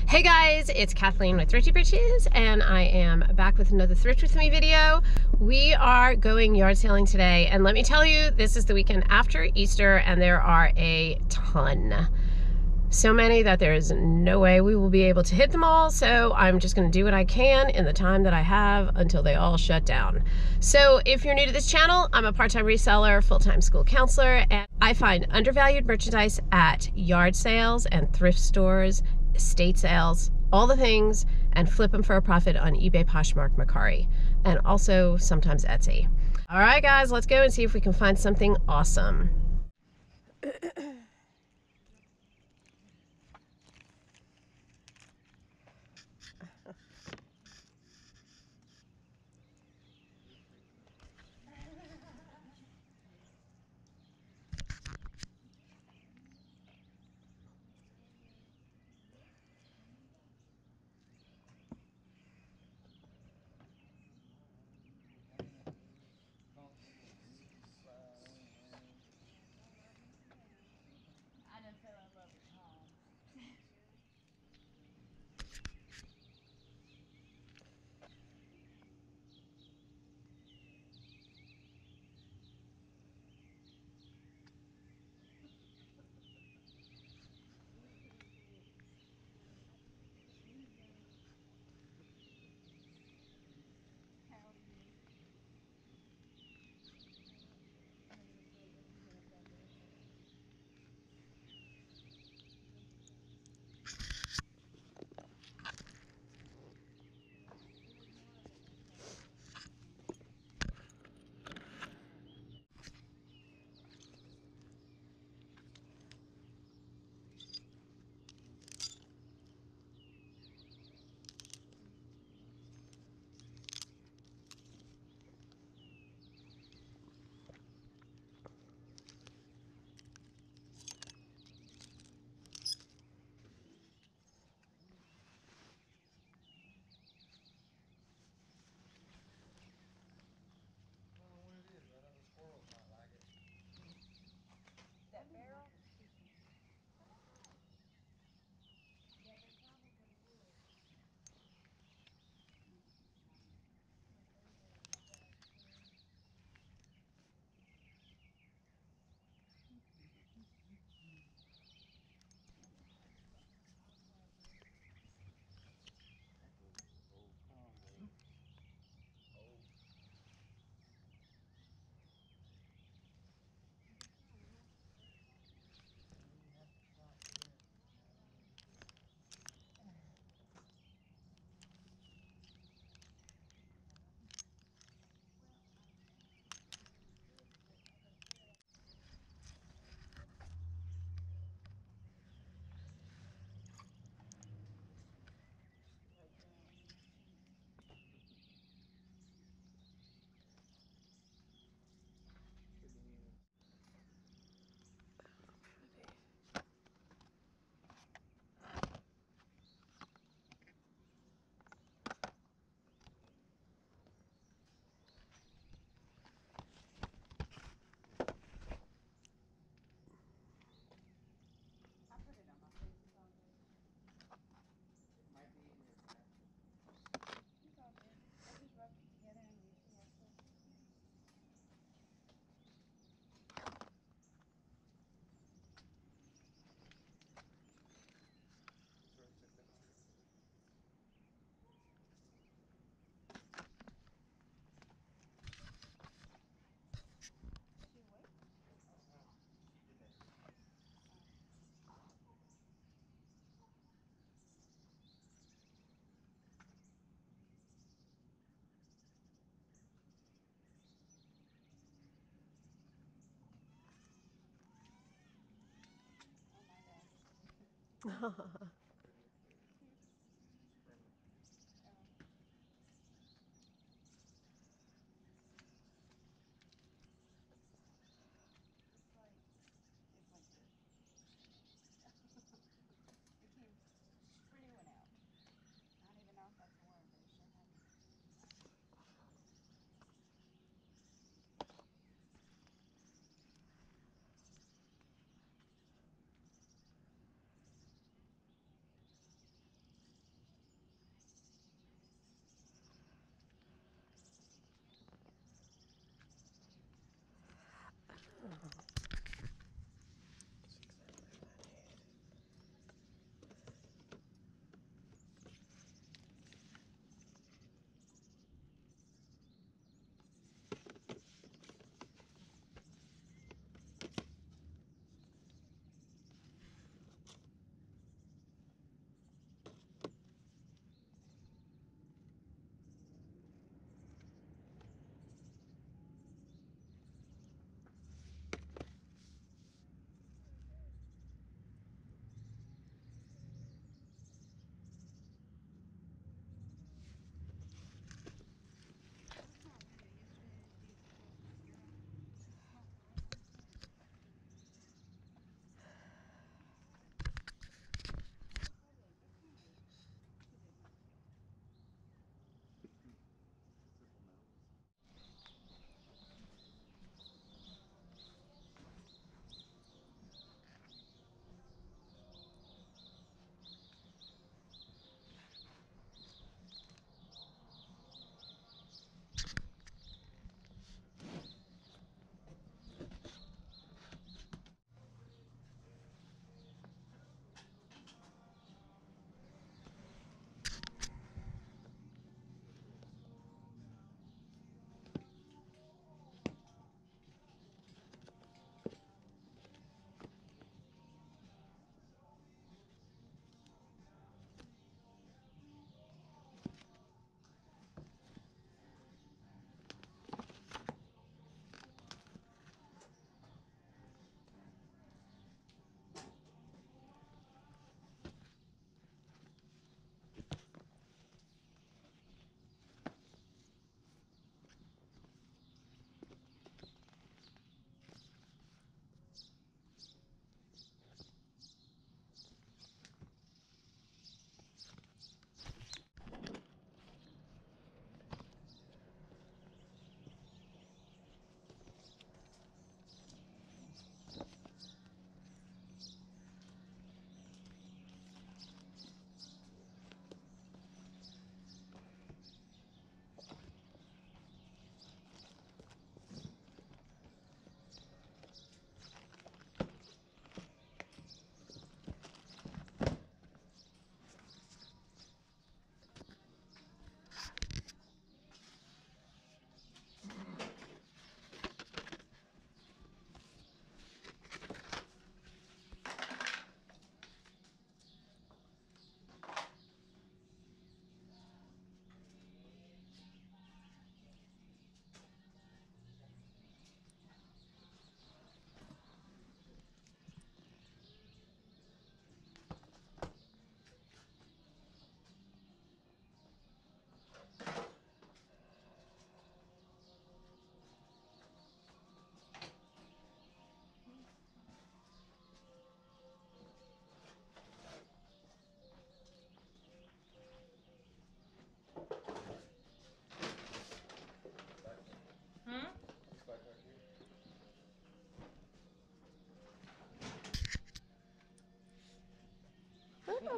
Hey guys, it's Kathleen with Thrifty Bitches, and I am back with another Thrift With Me video. We are going yard sailing today, and let me tell you, this is the weekend after Easter, and there are a ton. So many that there is no way we will be able to hit them all, so I'm just going to do what I can in the time that I have until they all shut down. So if you're new to this channel, I'm a part-time reseller, full-time school counselor, and I find undervalued merchandise at yard sales and thrift stores, estate sales, all the things, and flip them for a profit on eBay, Poshmark, Mercari, and also sometimes Etsy. All right, guys, let's go and see if we can find something awesome.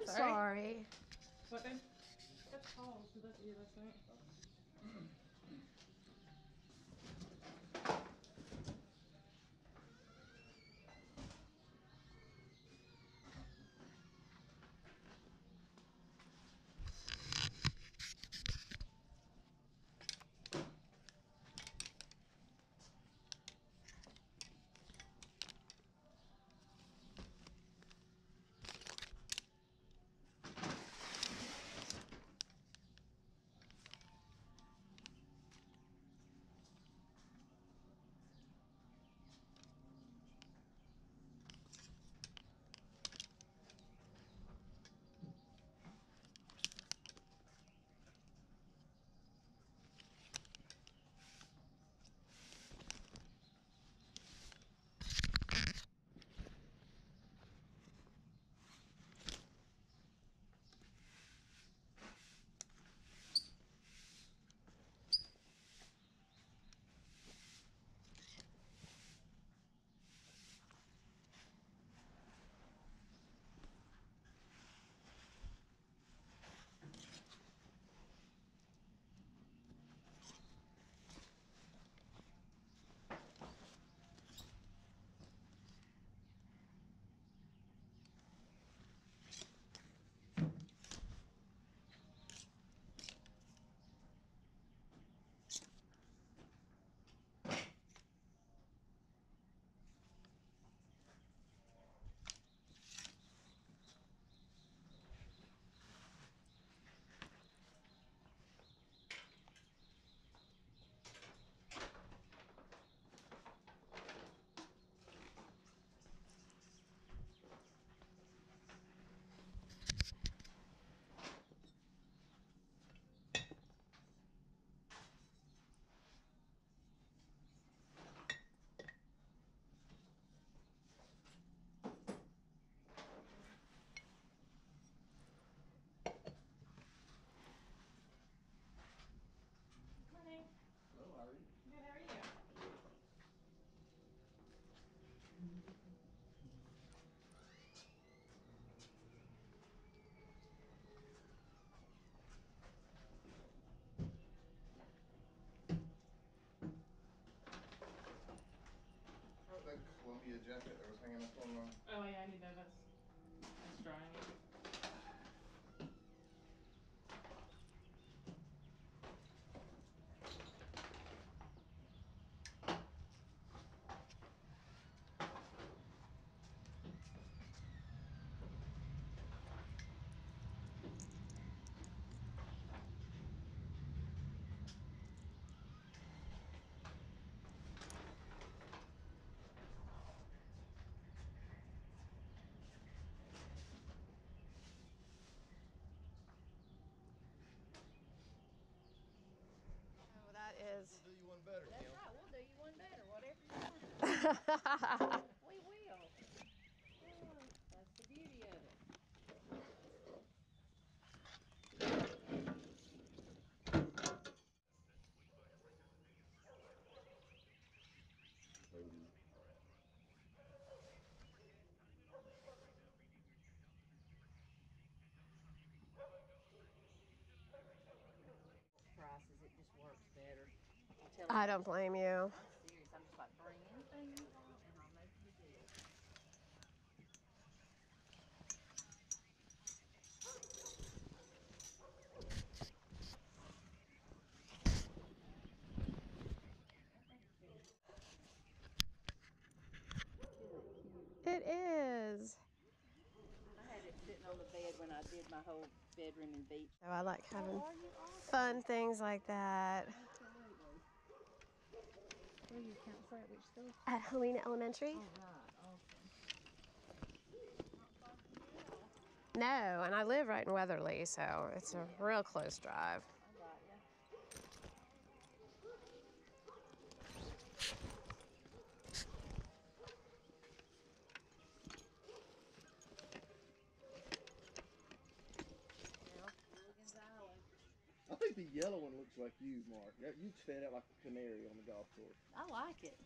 I'm sorry. What then? That's tall, so that's you, that's right. Hello, how are you? Good, how are you? How about that Columbia jacket that was hanging up on the... Oh yeah, I need that. That's drying. Oh, that is. We'll do you one better, Kim. That's right, we'll do you one better, whatever you want. We will. Oh, that's the beauty of it. Prices, it just works better. I don't blame you. I'm serious. I'm just like, bring anything you want and I'll make you a deal. It is. I had it sitting on the bed when I did my whole bedroom and beach. So I like having Oh, are you awesome? fun things like that. Absolutely. Where are you counselor at which school? At Helena Elementary. Oh, right. Awesome. Not far from you at all. No, and I live right in Weatherly, so it's a real close drive. I got ya. Well, Gilligan's Island. I think the yellow one looks like you, Mark. You stand out like a canary on the golf course. I like it.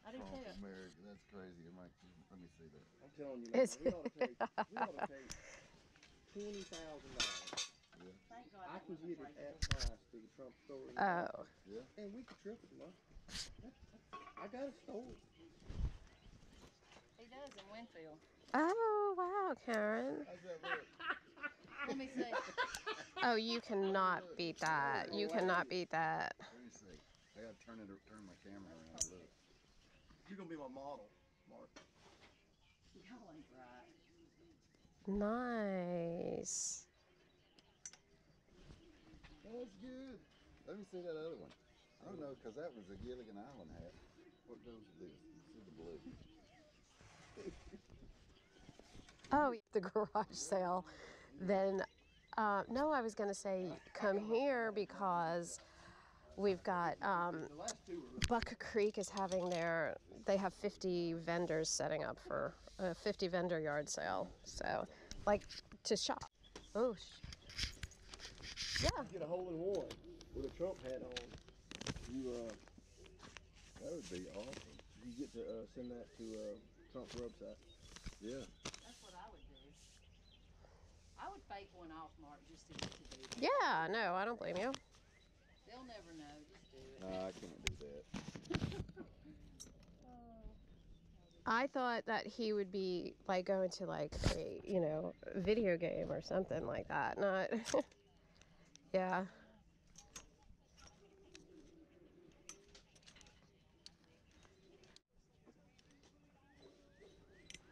I do too. America, that's crazy. Let me see that. I'm telling you, man, It's- we ought to take $20,000. Thank God I that can wasn't get it right at price to the Trump store. Oh. And we could triple it, I got a store. He does in Winfield. Oh, wow, Karen. How's that look? Let me see. Oh, you cannot beat that. You cannot beat that. Let me see. I gotta turn my camera around. Look. You're gonna be my model, Mark. Y'all ain't right. Nice. That's good. Let me see that other one. I don't know, because that was a Gilligan Island hat. What goes with this? This is the blue. Oh, the garage sale. Then, no, I was going to say come here because we've got Buck Creek is having they have 50 vendors setting up for a 50 vendor yard sale. So, like, to shop. Oh, yeah. Get a hole in one with a Trump hat on. That would be awesome. You get to send that to Trump's website. Yeah. That's what I would do. I would fake one off, Mark, just to get to do it. Yeah, no, I don't blame you. They'll never know. Just do it. No, I can't do that. I thought that he would be like going to like a, video game or something like that. Not, yeah.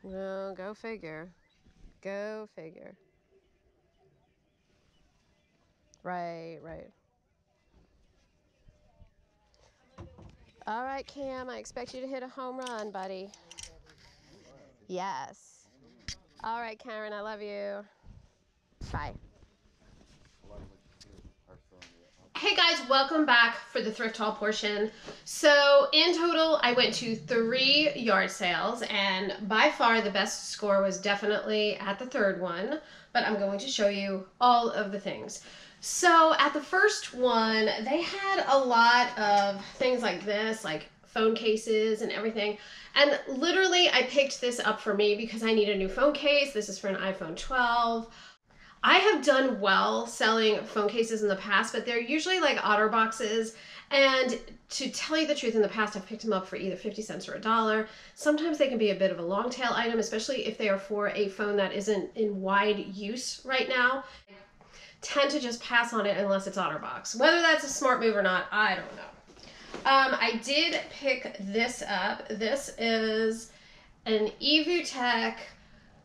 No, go figure. Go figure. Right, right. All right, Cam, I expect you to hit a home run, buddy. Yes. All right, Karen, I love you. Bye. Hey guys, welcome back for the thrift haul portion. So in total, I went to 3 yard sales, and by far the best score was definitely at the third one, but I'm going to show you all of the things. So at the first one, they had a lot of things like this, like phone cases and everything. And literally I picked this up for me because I need a new phone case. This is for an iPhone 12. I have done well selling phone cases in the past, but they're usually like OtterBoxes. And to tell you the truth, in the past, I've picked them up for either 50 cents or $1. Sometimes they can be a bit of a long tail item, especially if they are for a phone that isn't in wide use right now. I tend to just pass on it unless it's OtterBox. Whether that's a smart move or not, I don't know. I did pick this up. This is an Evotech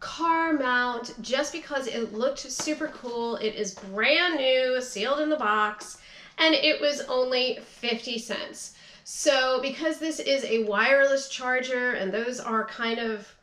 Car Mount just because it looked super cool. It is brand new, sealed in the box, and it was only 50 cents. So because this is a wireless charger and those are kind of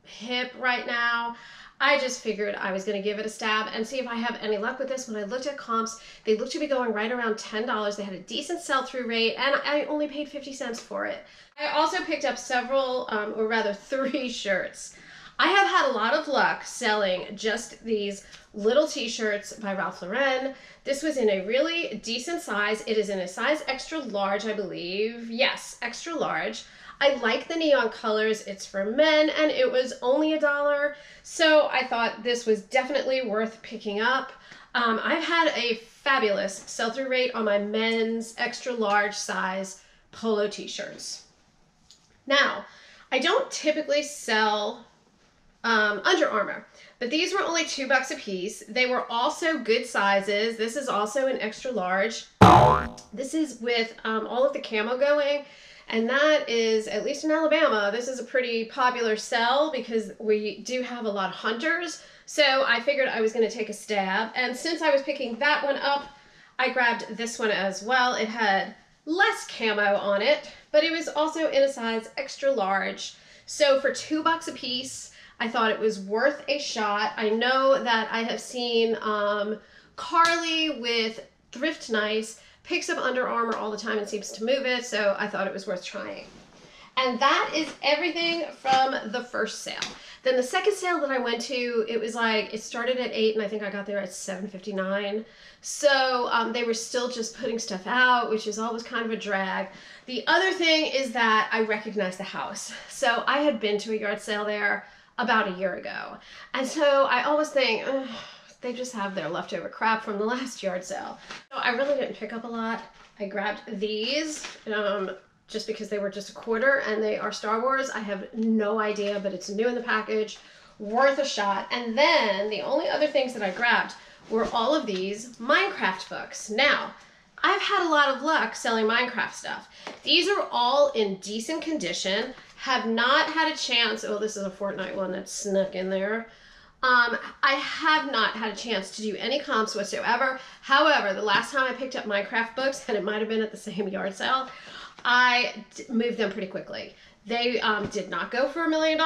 hip right now, I just figured I was going to give it a stab and see if I have any luck with this. When I looked at comps, they looked to be going right around $10. They had a decent sell-through rate, and I only paid 50 cents for it. I also picked up several, or rather 3 shirts. I have had a lot of luck selling just these little t-shirts by Ralph Lauren. This was in a really decent size. It is in a size extra large, I believe. Yes, extra large. I like the neon colors. It's for men, and it was only $1. So I thought this was definitely worth picking up. I've had a fabulous sell-through rate on my men's extra large size Polo t-shirts. Now, I don't typically sell Under Armour, but these were only $2 a piece. They were also good sizes. This is also an extra large. This is with all of the camo going. And that is, at least in Alabama, this is a pretty popular sell because we do have a lot of hunters. So I figured I was going to take a stab. And since I was picking that one up, I grabbed this one as well. It had less camo on it, but it was also in a size extra large. So for $2 a piece, I thought it was worth a shot. I know that I have seen Carly with Thrift Nice picks up Under Armour all the time and seems to move it, so I thought it was worth trying. And that is everything from the first sale. Then the second sale that I went to, it was like, it started at 8 and I think I got there at 7:59. So they were still just putting stuff out, which is always kind of a drag. The other thing is that I recognized the house. So I had been to a yard sale there about a year ago. And so I always think, they just have their leftover crap from the last yard sale. So I really didn't pick up a lot. I grabbed these just because they were just $1 and they are Star Wars. I have no idea, but it's new in the package, worth a shot. And then the only other things that I grabbed were all of these Minecraft books. Now, I've had a lot of luck selling Minecraft stuff. These are all in decent condition, have not had a chance, oh, this is a Fortnite one that snuck in there. I have not had a chance to do any comps whatsoever. However, the last time I picked up Minecraft books, and it might have been at the same yard sale, I moved them pretty quickly. They did not go for $1 million,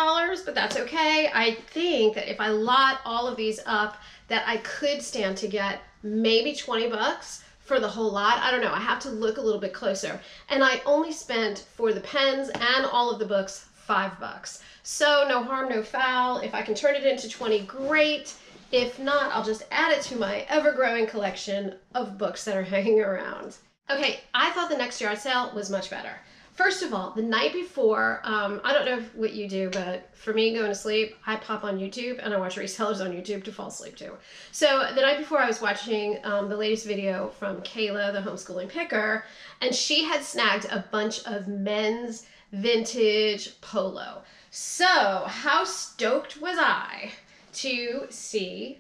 but that's okay. I think that if I lot all of these up, that I could stand to get maybe 20 bucks for the whole lot. I don't know, I have to look a little bit closer. And I only spent for the pens and all of the books $5. So no harm, no foul. If I can turn it into 20, great. If not, I'll just add it to my ever-growing collection of books that are hanging around. Okay, I thought the next yard sale was much better. First of all, the night before, I don't know what you do, but for me going to sleep, I pop on YouTube and I watch resellers on YouTube to fall asleep to. So the night before I was watching the latest video from Kayla the Homeschooling Picker, and she had snagged a bunch of men's vintage polo. So how stoked was I to see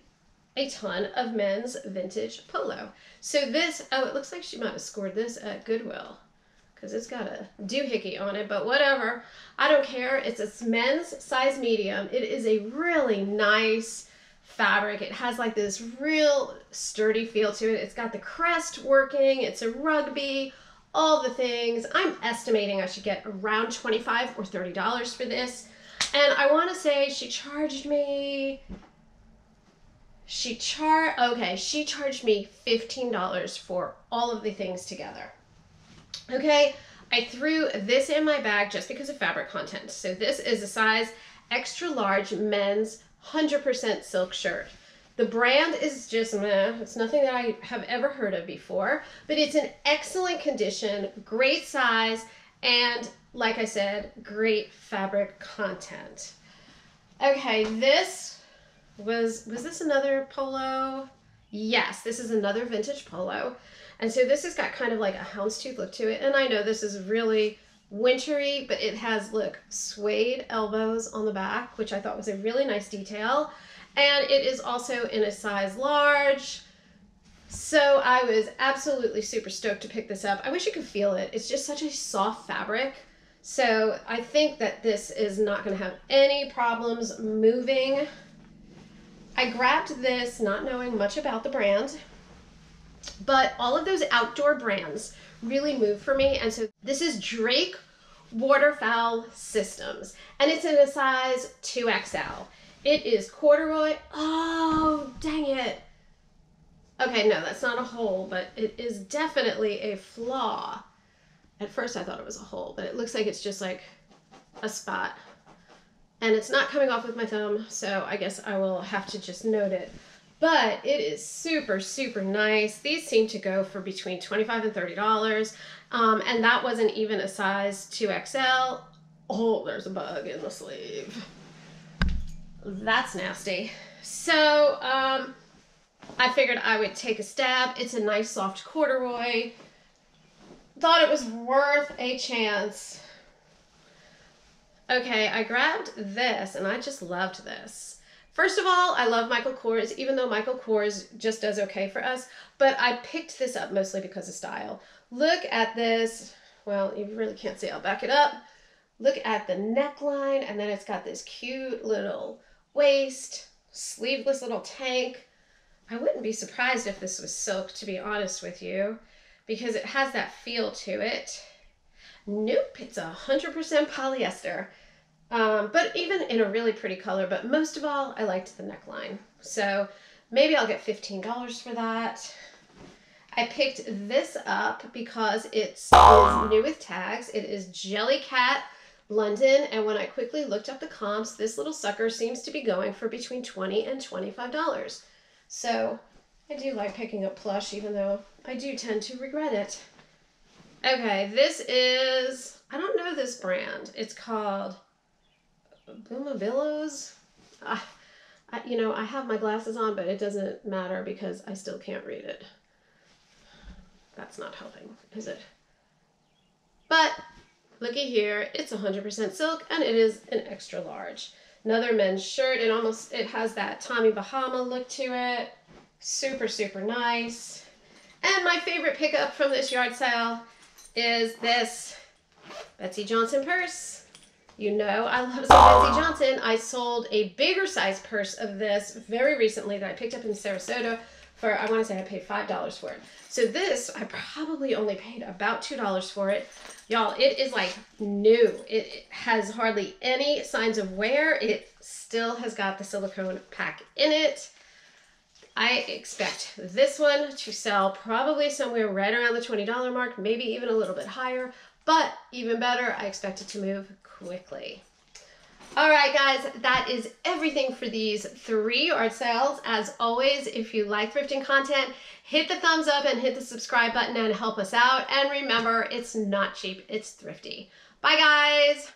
a ton of men's vintage polo. So this, oh, it looks like she might have scored this at Goodwill, because it's got a doohickey on it, but whatever. I don't care. It's a men's size medium. It is a really nice fabric. It has like this real sturdy feel to it. It's got the crest working. It's a rugby, all the things. I'm estimating I should get around $25 or $30 for this. And I want to say she charged me, she charged me $15 for all of the things together. Okay, I threw this in my bag just because of fabric content. So this is a size extra large men's 100% silk shirt. The brand is just meh. It's nothing that I have ever heard of before, but it's in excellent condition, great size, and like I said, great fabric content. Okay, this was this another polo? Yes, this is another vintage polo. And so this has got kind of like a houndstooth look to it. And I know this is really wintry, but it has, look, suede elbows on the back, which I thought was a really nice detail. And it is also in a size large. So I was absolutely super stoked to pick this up. I wish you could feel it. It's just such a soft fabric. So I think that this is not going to have any problems moving. I grabbed this not knowing much about the brand, but all of those outdoor brands really move for me. And so this is Drake Waterfowl Systems, and it's in a size 2XL. It is corduroy. Oh, dang it. Okay, no, that's not a hole, but it is definitely a flaw. At first I thought it was a hole, but it looks like it's just like a spot. And it's not coming off with my thumb, so I guess I will have to just note it. But it is super, super nice. These seem to go for between $25 and $30. And that wasn't even a size 2XL. Oh, there's a bug in the sleeve. That's nasty. So, I figured I would take a stab. It's a nice soft corduroy. Thought it was worth a chance. Okay, I grabbed this and I just loved this. First of all, I love Michael Kors, even though Michael Kors just does okay for us, but I picked this up mostly because of style. Look at this. Well, you really can't see. I'll back it up. Look at the neckline, and then it's got this cute little waist, sleeveless little tank. I wouldn't be surprised if this was silk, to be honest with you, because it has that feel to it. Nope, it's 100% polyester. But even in a really pretty color, but most of all, I liked the neckline. So maybe I'll get $15 for that. I picked this up because it is new with tags. It is Jellycat London, and when I quickly looked up the comps, this little sucker seems to be going for between $20 and $25. So I do like picking up Plush, even though I do tend to regret it. Okay, this is, I don't know this brand. It's called Boomabillows. You know, I have my glasses on, but it doesn't matter because I still can't read it. That's not helping, is it? But looky here, it's 100% silk and it is an extra large. Another men's shirt. It has that Tommy Bahama look to it. Super, super nice. And my favorite pickup from this yard sale is this Betsy Johnson purse. You know I love some Betsy Johnson. I sold a bigger size purse of this very recently that I picked up in Sarasota for, I want to say I paid $5 for it. So this, I probably only paid about $2 for it. Y'all, it is like new. It has hardly any signs of wear. It still has got the silicone pack in it. I expect this one to sell probably somewhere right around the $20 mark, maybe even a little bit higher, but even better, I expect it to move quickly. All right, guys, that is everything for these 3 yard sales. As always, if you like thrifting content, hit the thumbs up and hit the subscribe button and help us out. And remember, it's not cheap, it's thrifty. Bye, guys.